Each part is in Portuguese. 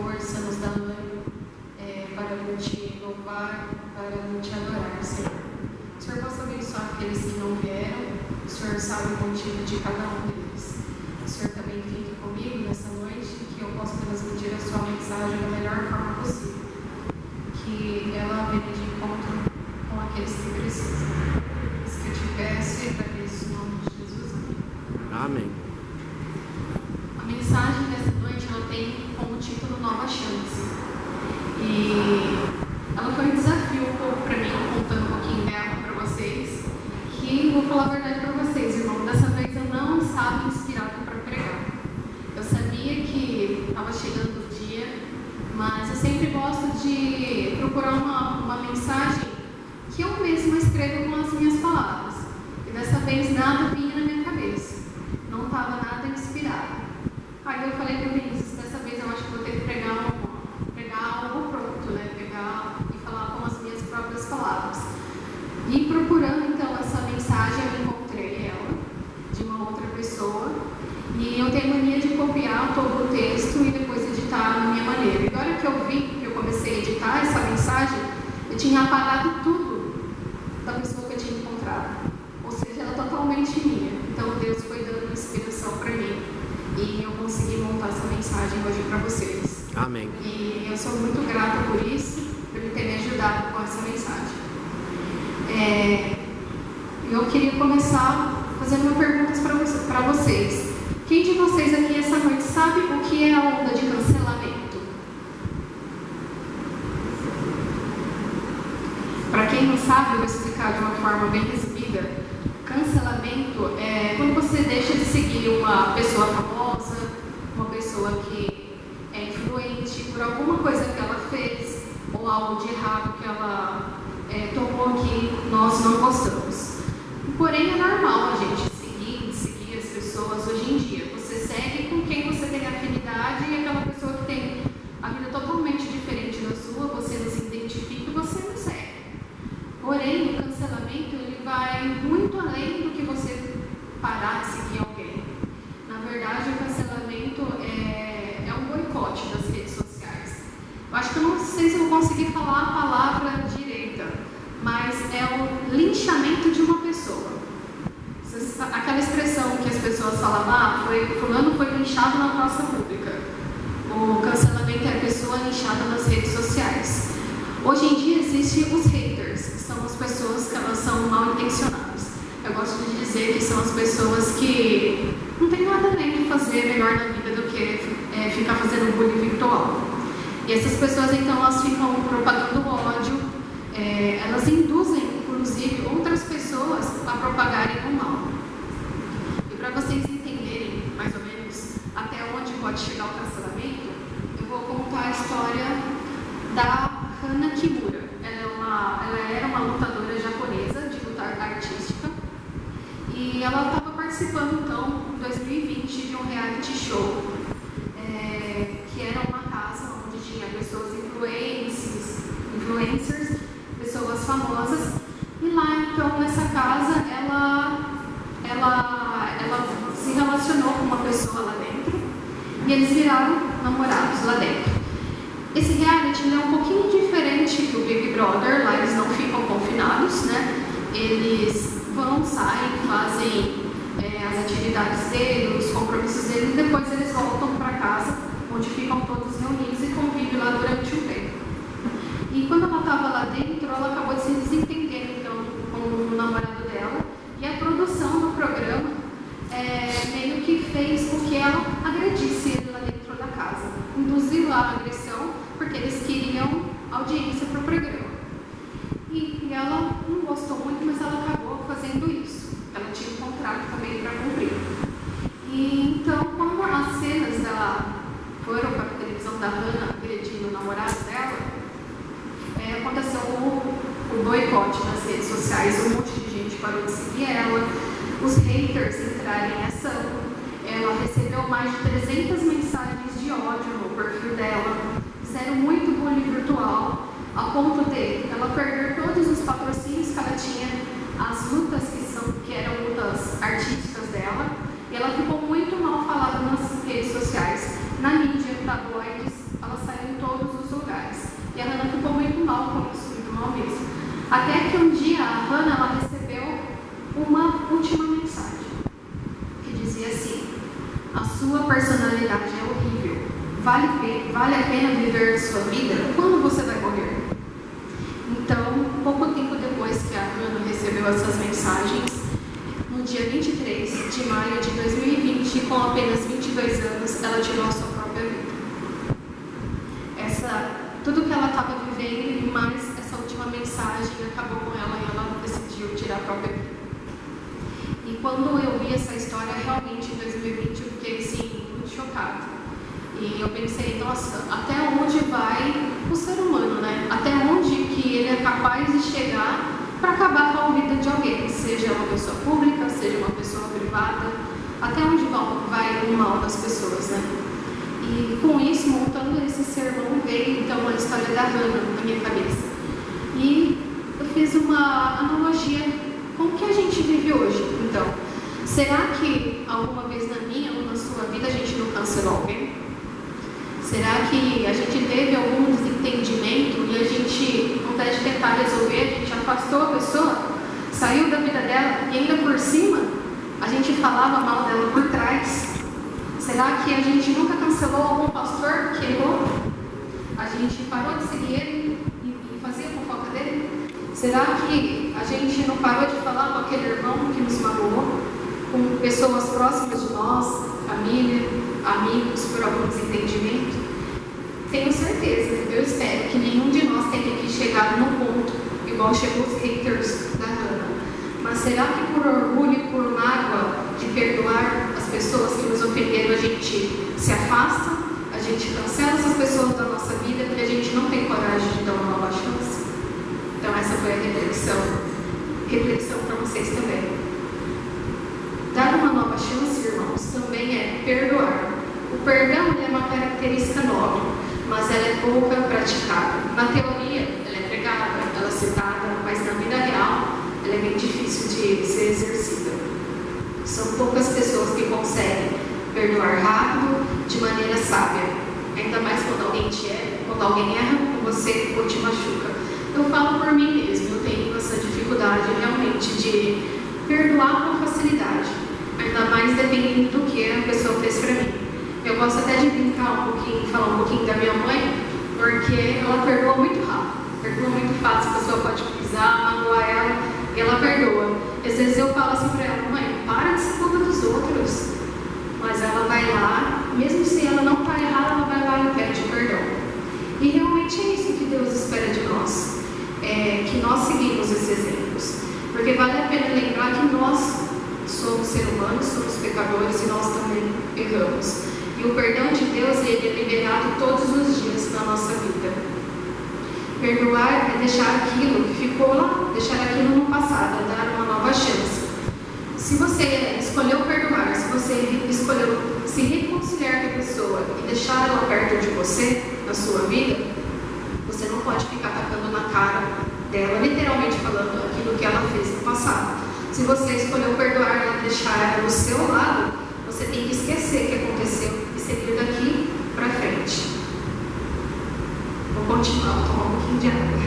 força, nos dá ânimo para te louvar, para te adorar, Senhor. O Senhor possa abençoar aqueles que não vieram, o Senhor sabe o motivo de cada um deles. O Senhor também fique comigo nessa noite, que eu possa transmitir a sua mensagem da melhor forma possível, que ela venha de encontro com aqueles que precisam. Isso que eu te peço e agradeço em nome de Jesus. Amém. A mensagem dessa noite ela tem como título Nova Chance. E ela foi um desafio um pouco para mim, contando um pouquinho dela para vocês. Que vou falar a verdade para vocês, irmão. Dessa vez eu não estava inspirada para pregar. Eu sabia que estava chegando o dia, mas eu sempre gosto de procurar uma mensagem que eu mesma escrevo com as minhas palavras. E dessa vez nada vinha na minha cabeça. Não estava nada inspirada. Aí eu falei para o Vinícius, dessa vez eu acho que vou ter que pregar algo pronto, né? Pegar e falar com as minhas próprias palavras. E procurando então essa mensagem, eu encontrei ela de uma outra pessoa. E eu tenho mania de copiar todo o texto e depois editar na minha maneira. E agora que eu vi, que eu comecei a editar essa mensagem, eu tinha apagado tudo da pessoa que eu tinha encontrado. Ou seja, ela é totalmente minha. Então Deus foi dando inspiração para mim. E eu consegui montar essa mensagem hoje para vocês. Amém. E eu sou muito grata por isso, por ele ter me ajudado com essa mensagem. Eu queria começar fazendo perguntas para vocês. Quem de vocês aqui essa noite sabe o que é a onda de cancelamento? Para quem não sabe, eu vou explicar de uma forma bem resumida. Cancelamento é quando você deixa de seguir uma pessoa famosa, uma pessoa que é influente por alguma coisa que ela fez ou algo de errado que ela tomou que nós não gostamos. Porém, é normal a gente seguir as pessoas hoje em dia. Você segue com quem você tem afinidade e aquela pessoa que tem a vida totalmente diferente da sua, você não se identifica e você não segue. Porém, o cancelamento ele vai muito além do que você parar de seguir alguém. Na verdade, o cancelamento é um boicote das redes sociais. Eu acho que eu não sei se eu vou conseguir falar a palavra direita, mas é o linchamento de uma pessoa. Aquela expressão que as pessoas falavam, fulano foi linchado na praça pública. O cancelamento é a pessoa linchada nas redes sociais. Hoje em dia existem os haters, que são as pessoas que elas são mal intencionadas. Eu gosto de dizer que são as pessoas que não tem nada além de fazer melhor na vida do que ficar fazendo bullying virtual. E essas pessoas então elas ficam propagando ódio, elas induzem inclusive outras pessoas a propagarem o mal. E para vocês entenderem mais ou menos até onde pode chegar o cancelamento, eu vou contar a história da Hana Kimura. Ela era uma lutadora japonesa de luta artística e ela estava participando então em 2020 de um reality show que era uma casa onde tinha pessoas influencers, pessoas famosas, e lá então nessa casa ela se relacionou com uma pessoa lá dentro e eles viraram namorados lá dentro. Esse reality é um pouquinho diferente do Big Brother, lá eles não ficam confinados, né? Eles vão, saem, fazem as atividades deles, os compromissos deles, e depois eles voltam para casa, onde ficam todos reunidos e convivem lá durante um tempo. E quando ela estava lá dentro, ela acabou de se desentender então, com o namorado dela, e a produção do programa meio que fez com que ela agredisse ele lá dentro da casa. Induziu a agressão, porque eles queriam audiência para o programa. E ela não gostou muito, mas ela acabou fazendo isso. Ela tinha um contrato também para cumprir. E então, quando as cenas dela foram para a televisão da Hana agredindo o namorado dela, aconteceu o boicote nas redes sociais. Um monte de gente parou de seguir ela, os haters entraram em ação. Ela recebeu mais de 300 mensagens de ódio no perfil dela, fizeram muito bullying virtual, a ponto de ela perder todos os patrocínios que ela tinha, as lutas que eram lutas artísticas dela, e ela ficou muito mal falada nas redes sociais. Na mídia, tabloides, ela saiu Até que um dia a Hannah ela recebeu uma última mensagem que dizia assim: a sua personalidade é horrível, vale a pena viver a sua vida? Quando você vai morrer? Então, pouco tempo depois que a Hannah recebeu essas mensagens, no dia 23 de maio de 2020, com apenas 22 anos, ela tirou a sua própria vida. Tudo que ela estava vivendo e mais essa última mensagem acabou com ela e ela decidiu tirar a própria vida. E quando eu vi essa história, realmente em 2020 eu fiquei assim, muito chocada. E eu pensei, nossa, até onde vai o ser humano, né? Até onde que ele é capaz de chegar para acabar com a vida de alguém, seja uma pessoa pública, seja uma pessoa privada, até onde vai o mal das pessoas, né? E com isso, montando esse sermão, veio então a história da Hannah na minha cabeça. E eu fiz uma analogia com o que a gente vive hoje. Então, será que alguma vez na minha ou na sua vida a gente não cancelou alguém? Será que a gente teve algum desentendimento e a gente, ao invés de tentar resolver, a gente afastou a pessoa, saiu da vida dela e ainda por cima a gente falava mal dela por trás? Será que a gente nunca cancelou algum pastor que errou? A gente parou de seguir ele e fazia fofoca dele? Será que a gente não parou de falar com aquele irmão que nos magoou? Com pessoas próximas de nós, família, amigos, por algum desentendimento? Tenho certeza, eu espero que nenhum de nós tenha que chegar no ponto igual chegou os haters da Hannah. Mas será que por orgulho e por mágoa de perdoar as pessoas que nos ofenderam, a gente se afasta? A gente cancela essas pessoas da nossa vida porque a gente não tem coragem de dar uma nova chance? Então essa foi a reflexão para vocês também. Dar uma nova chance, irmãos, também é perdoar. O perdão é uma característica nobre, mas ela é pouca praticada. Na teoria, ela é pregada, ela é citada, mas na vida real, ela é bem difícil de ser exercida. São poucas pessoas que conseguem perdoar rápido, de maneira sábia. Ainda mais quando alguém erra com você ou te machuca. Eu falo por mim mesmo, eu tenho essa dificuldade realmente de perdoar com facilidade. Ainda mais dependendo do que a pessoa fez para mim. Eu gosto até de brincar um pouquinho, falar um pouquinho da minha mãe, porque ela perdoa muito rápido. Perdoa muito fácil, a pessoa pode pisar, magoar ela, e ela perdoa. Às vezes eu falo assim para ela: mãe, para de ser culpa dos outros. Mas ela vai lá, mesmo se ela não está errada, ela vai lá e pede perdão. E realmente é isso que Deus espera de nós, que nós seguimos esses exemplos. Porque vale a pena lembrar que nós somos seres humanos, somos pecadores e nós também erramos. E o perdão de Deus, ele é liberado todos os dias na nossa vida. Perdoar é deixar aquilo que ficou lá, deixar aquilo no passado, é dar uma nova chance. Se você escolheu perdoar, se você escolheu se reconciliar com a pessoa e deixar ela perto de você, na sua vida, você não pode ficar tacando na cara dela, literalmente falando aquilo que ela fez no passado. Se você escolheu perdoar ela, deixar ela do seu lado, você tem que esquecer o que aconteceu e seguir daqui para frente. Vou continuar, vou tomar um pouquinho de água.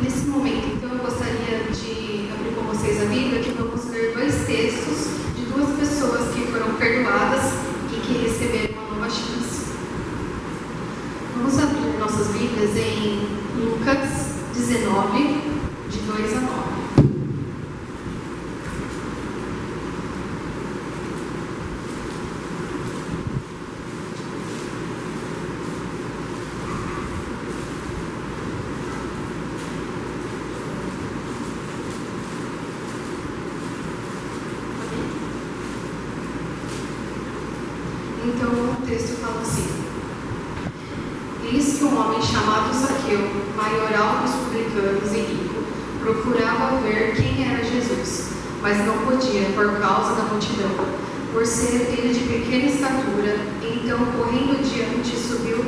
Nesse momento, então, eu gostaria de abrir com vocês a Bíblia, que vamos ler dois textos de duas pessoas que foram perdoadas e que receberam uma nova chance. Vamos abrir nossas Bíblias em Lucas 19, de 2 a 9. Então o texto fala assim: eis que um homem chamado Zaqueu, maioral dos publicanos e rico, procurava ver quem era Jesus, mas não podia por causa da multidão, por ser ele de pequena estatura. Então, correndo diante, subiu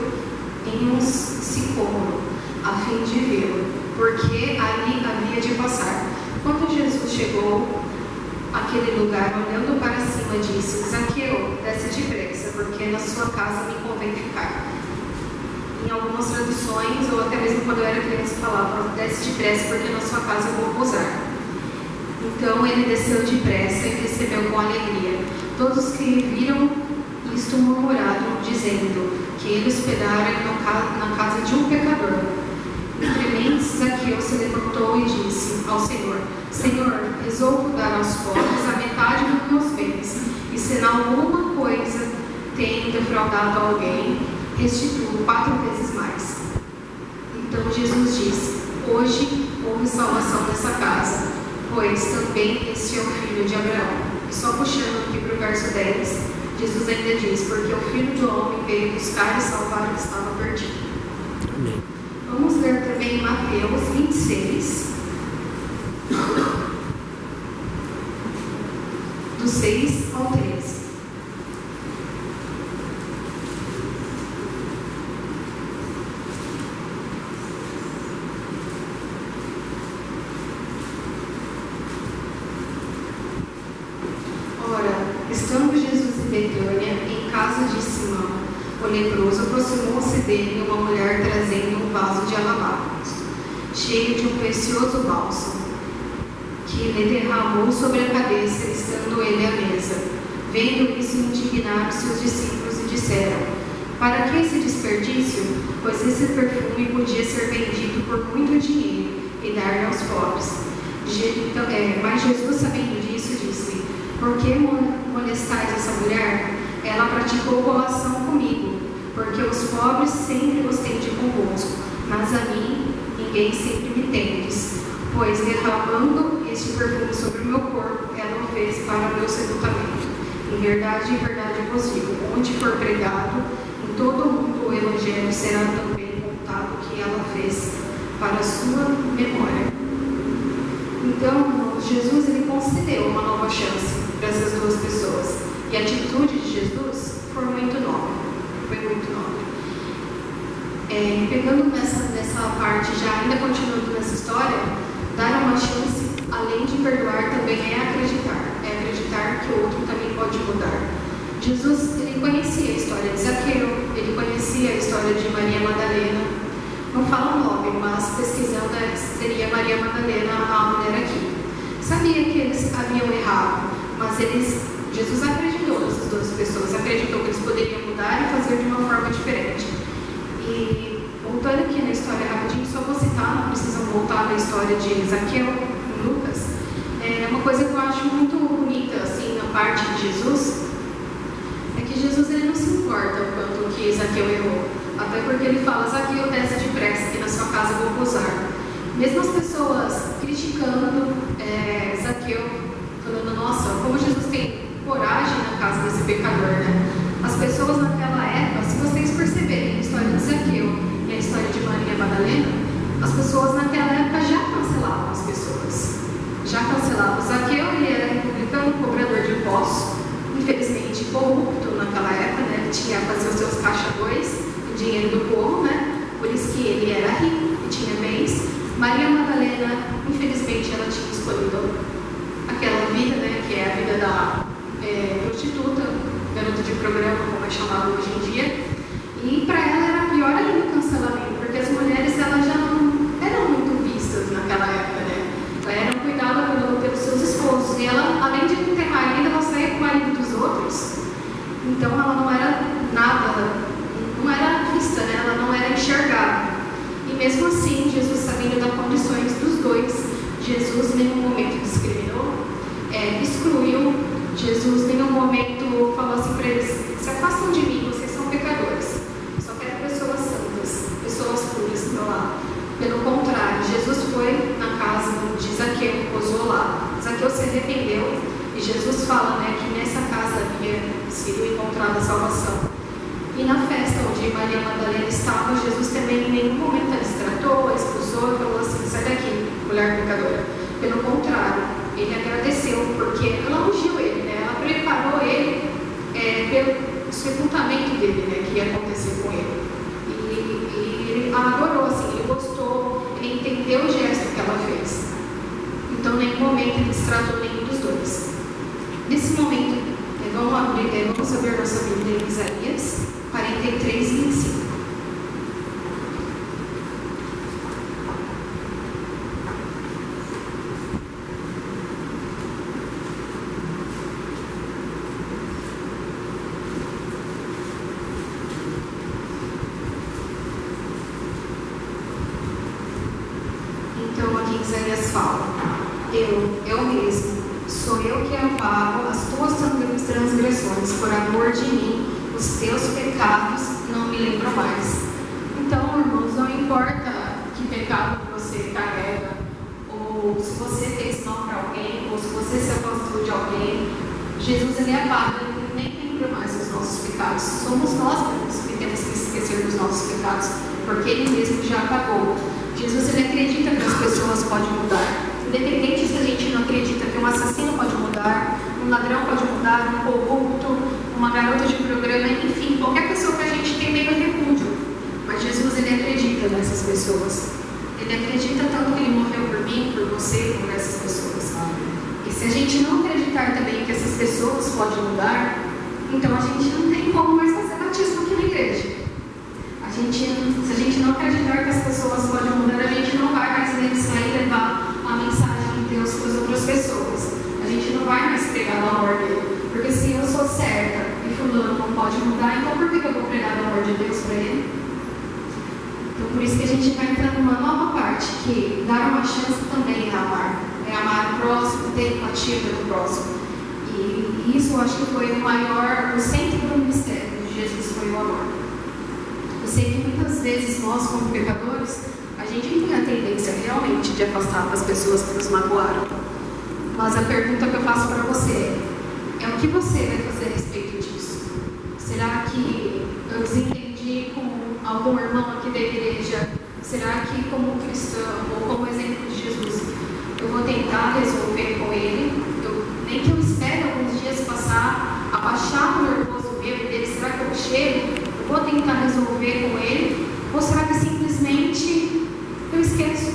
em um sicômoro, a fim de vê-lo, porque ali havia de passar. Quando Jesus chegou àquele lugar, olhando para cima, disse: Zaqueu, desce depressa, porque na sua casa me convém ficar. Em algumas traduções, ou até mesmo quando eu era criança, falava: desce depressa, porque na sua casa eu vou pousar. Então ele desceu depressa e recebeu com alegria. Todos que viram isto murmuraram, dizendo que ele hospedara na casa de um pecador. Trementes, Zaqueu se levantou e disse ao Senhor: Senhor, resolvo dar aos pobres a metade dos meus bens, e se em alguma coisa tenho defraudado alguém, restituo 4 vezes mais. Então Jesus disse: hoje houve salvação nessa casa, pois também este é o filho de Abraão. E só puxando aqui para o verso 10, Jesus ainda diz: porque o Filho do Homem veio buscar e salvar o que estava perdido. Amém. Vamos ler também Mateus 26, do 6 ao 13. Estando Jesus em Betânia, em casa de Simão, o leproso, aproximou-se dele uma mulher trazendo um vaso de alabastro, cheio de um precioso bálsamo, que lhe derramou sobre a cabeça, estando ele à mesa. Vendo isso, indignaram seus discípulos e disseram: para que esse desperdício? Pois esse perfume podia ser vendido por muito dinheiro e dar aos pobres. Mas Jesus, sabendo disso, disse: por que molestais essa mulher? Ela praticou boa ação comigo, porque os pobres sempre vos tende convosco, mas a mim ninguém sempre me tendes. Pois derramando este perfume sobre o meu corpo, ela o fez para o meu sepultamento. Em verdade vos digo, onde for pregado em todo o mundo o evangelho, será também contado que ela fez para a sua memória. Então, Jesus ele concedeu uma nova chance para essas duas pessoas. E a atitude de Jesus foi muito nobre. Pegando nessa parte, já ainda continuando nessa história, dar uma chance, além de perdoar, também é acreditar. É acreditar que o outro também pode mudar. Jesus, ele conhecia a história de Zaqueu, ele conhecia a história de Maria Madalena. Não fala o nome, mas pesquisando seria Maria Madalena, a mulher aqui. Sabia que eles haviam errado, mas Jesus acreditou nessas duas pessoas, acreditou que eles poderiam mudar e fazer de uma forma diferente. E voltando aqui na história rapidinho, só vou citar, não precisam voltar na história de Zaqueu, em Lucas. Uma coisa que eu acho muito bonita, assim, na parte de Jesus, é que Jesus ele não se importa o quanto que Zaqueu errou. Até porque ele fala: Zaqueu, desce depressa, que na sua casa eu vou pousar. Mesmo as pessoas criticando Zaqueu, falando: nossa, como Jesus tem coragem na casa desse pecador, né? As pessoas naquela época, se vocês perceberem a história de Zaqueu e a história de Maria Madalena, as pessoas naquela época já cancelavam as pessoas. Já cancelavam. Zaqueu, ele era republicano, cobrador de impostos, infelizmente corrupto naquela época, né? Ele tinha que fazer os seus caixa 2, o dinheiro do povo, né? Por isso que ele era rico e tinha bens. Maria Madalena, infelizmente, ela tinha escolhido aquela vida, né? Que é a vida da prostituta, garota de programa, como é chamado hoje em dia. E para ela era pior ainda o cancelamento, porque as mulheres elas já não eram muito vistas naquela época, né? Elas eram cuidadas pelos seus esposos. E ela, além de não ter marido, ela saía com o marido dos outros. Então ela não era nada, não era vista, né? Ela não era enxergada. E mesmo assim, Jesus, sabendo das condições dos dois, Jesus em nenhum momento discriminou, excluiu. Jesus em nenhum momento falou assim para eles: se afastam de mim, vocês são pecadores. Só quero pessoas santas, pessoas puras do meu lado. Pelo contrário, Jesus foi na casa de Zaqueu, posou lá. Zaqueu se arrependeu e Jesus fala, né, que nessa casa havia sido encontrada a salvação. E na festa onde Maria Madalena estava, Jesus também em nenhum momento a destratou, a expulsou e falou assim: sai daqui, mulher pecadora. Pelo contrário, ele agradeceu, porque ela ungiu ele, né? Ela preparou ele pelo sepultamento dele, né? Que ia acontecer com ele. E ele a adorou, assim, ele gostou, ele entendeu Então, em nenhum momento eles tratam nenhum dos dois. Nesse momento, vamos abrir nossa Bíblia em Isaías 43, 25. Então, aqui Isaías fala: eu mesmo, sou eu que amparo as tuas transgressões, por amor de mim, os teus pecados não me lembro mais. Então, irmãos, não importa que pecado você carrega, ou se você fez mal para alguém, ou se você se afastou de alguém, Jesus, ele apaga, ele nem lembra mais os nossos pecados. Somos nós que temos que esquecer dos nossos pecados, porque ele mesmo já apagou. Jesus, ele acredita que as pessoas podem mudar. Independente se a gente não acredita que um assassino pode mudar, um ladrão pode mudar, um corrupto, uma garota de programa, enfim, qualquer pessoa que a gente tem meio repúdio. Mas Jesus, ele acredita nessas pessoas. Ele acredita tanto que ele morreu por mim, por você, por essas pessoas. E se a gente não acreditar também que essas pessoas podem mudar, então a gente não tem como mais fazer batismo aqui na igreja. Se a gente não acreditar que as pessoas podem mudar, a gente não vai mais sair e levar a mensagem de Deus para as outras pessoas. A gente não vai mais pregar o amor dele. Porque se eu sou certa e fulano não pode mudar, então por que eu vou pregar o amor de Deus para ele? Então por isso que a gente vai entrar numa nova parte, que dar uma chance também é amar. É amar o próximo, ter empatia pelo próximo. E isso eu acho que foi o centro do ministério de Jesus, foi o amor. Eu sei que muitas vezes nós, como pecadores, a gente tem a tendência realmente de afastar as pessoas que nos magoaram. Mas a pergunta que eu faço para você é: o que você vai fazer a respeito disso? Será que eu desentendi com algum irmão aqui da igreja? Será que, como cristão ou como exemplo de Jesus, eu vou tentar resolver com ele? Nem que eu espere alguns dias passar, abaixar o nervoso meu dele, será que eu chego? Eu vou tentar resolver com ele? Ou será que simplesmente eu esqueço?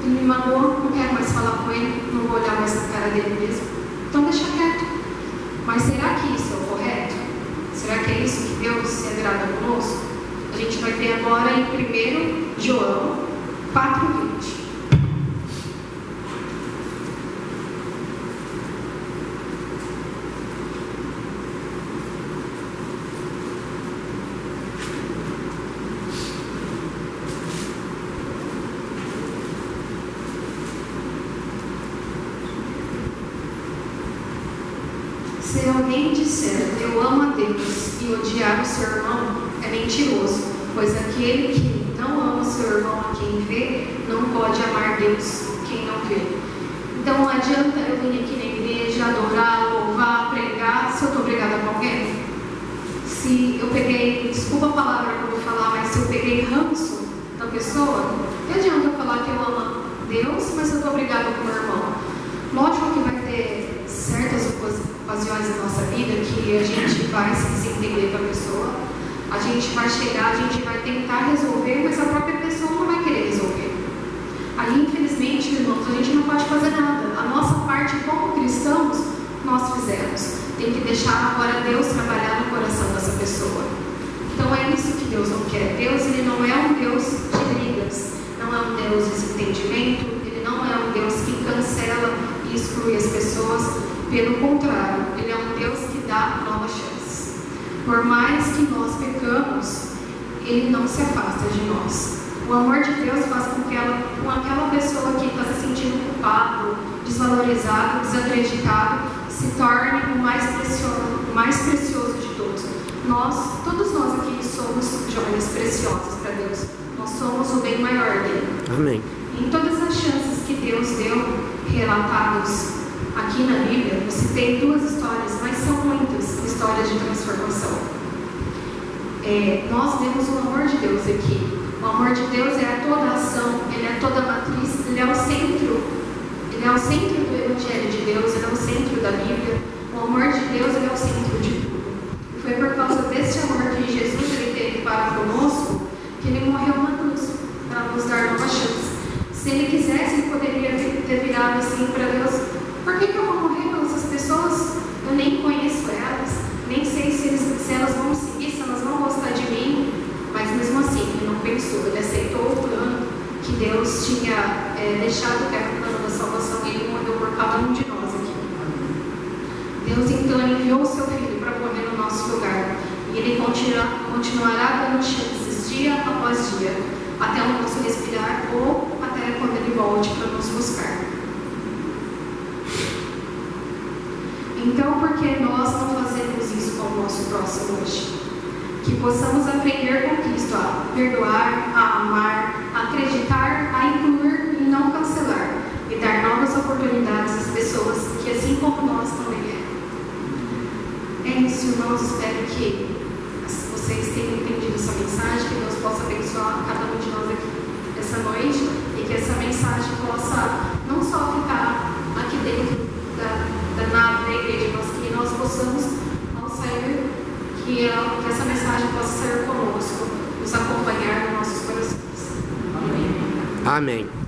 Ele me magoou, não quero mais falar com ele, não vou olhar mais na cara dele mesmo. Então deixa quieto. Mas será que isso é o correto? Será que é isso que Deus se agrada conosco? A gente vai ver agora em 1 João 4:20. Se alguém disser eu amo a Deus e odiar o seu irmão, é mentiroso, pois aquele que não ama o seu irmão a quem vê, não pode amar Deus quem não vê. Então não adianta eu vir aqui na igreja, adorar, louvar, pregar, se eu estou brigada com alguém. Se eu peguei, desculpa a palavra que eu vou falar, mas se eu peguei ranço da pessoa, não adianta eu falar que eu amo Deus, mas eu estou brigada com o meu irmão. Lógico que vai ter certas ocasiões da nossa vida que a gente vai se desentender com a pessoa, a gente vai chegar, a gente vai tentar resolver, mas a própria pessoa não vai querer resolver. Aí, infelizmente, irmãos, a gente não pode fazer nada. A nossa parte como cristãos, nós fizemos. Tem que deixar agora Deus trabalhar no coração dessa pessoa. Então é isso que Deus não quer. Deus, ele não é um Deus de brigas, não é um Deus de desentendimento, ele não é um Deus que cancela e exclui as pessoas. Pelo contrário, ele é um Deus que dá novas chances. Por mais que nós pecamos, ele não se afasta de nós. O amor de Deus faz com que aquela pessoa que está se sentindo culpado, desvalorizado, desacreditado, se torne o mais precioso de todos. Todos nós aqui somos joias preciosas para Deus. Nós somos o bem maior dele. Amém. Em todas as chances que Deus deu, relatados aqui na Bíblia, eu citei 2 histórias, mas são muitas histórias de transformação. Nós vemos o amor de Deus aqui. O amor de Deus é toda a ação, ele é toda a matriz, ele é o centro do Evangelho de Deus, ele é o centro da Bíblia. O amor de Deus, ele é o centro de tudo. E foi por causa desse amor que Jesus ele teve para conosco, que ele morreu na cruz, para nos dar uma chance. Se ele quisesse, ele poderia ter virado assim para Deus: por que eu vou morrer pelas pessoas? Eu nem conheço elas, nem sei se elas vão me seguir, se elas vão gostar de mim. Mas mesmo assim, ele não pensou, ele aceitou o plano que Deus tinha deixado, que era o plano da salvação, e ele morreu por cada um de nós aqui. Deus então enviou o seu Filho para morrer no nosso lugar, e ele continuará dando chances dia após dia, até o nosso respirar ou até quando ele volte para nos buscar. Então, por que nós não fazemos isso com o nosso próximo hoje? Que possamos aprender com Cristo a perdoar, a amar, a acreditar, a incluir e não cancelar, e dar novas oportunidades às pessoas que, assim como nós, também é. É isso, irmãos. Espero que vocês tenham entendido essa mensagem, que Deus possa abençoar cada um de nós aqui essa noite, e que essa mensagem possa não só ficar aqui dentro da nave da igreja, mas que nós possamos, ao sair, que essa mensagem possa sair conosco, nos acompanhar nos nossos corações. Amém. Amém.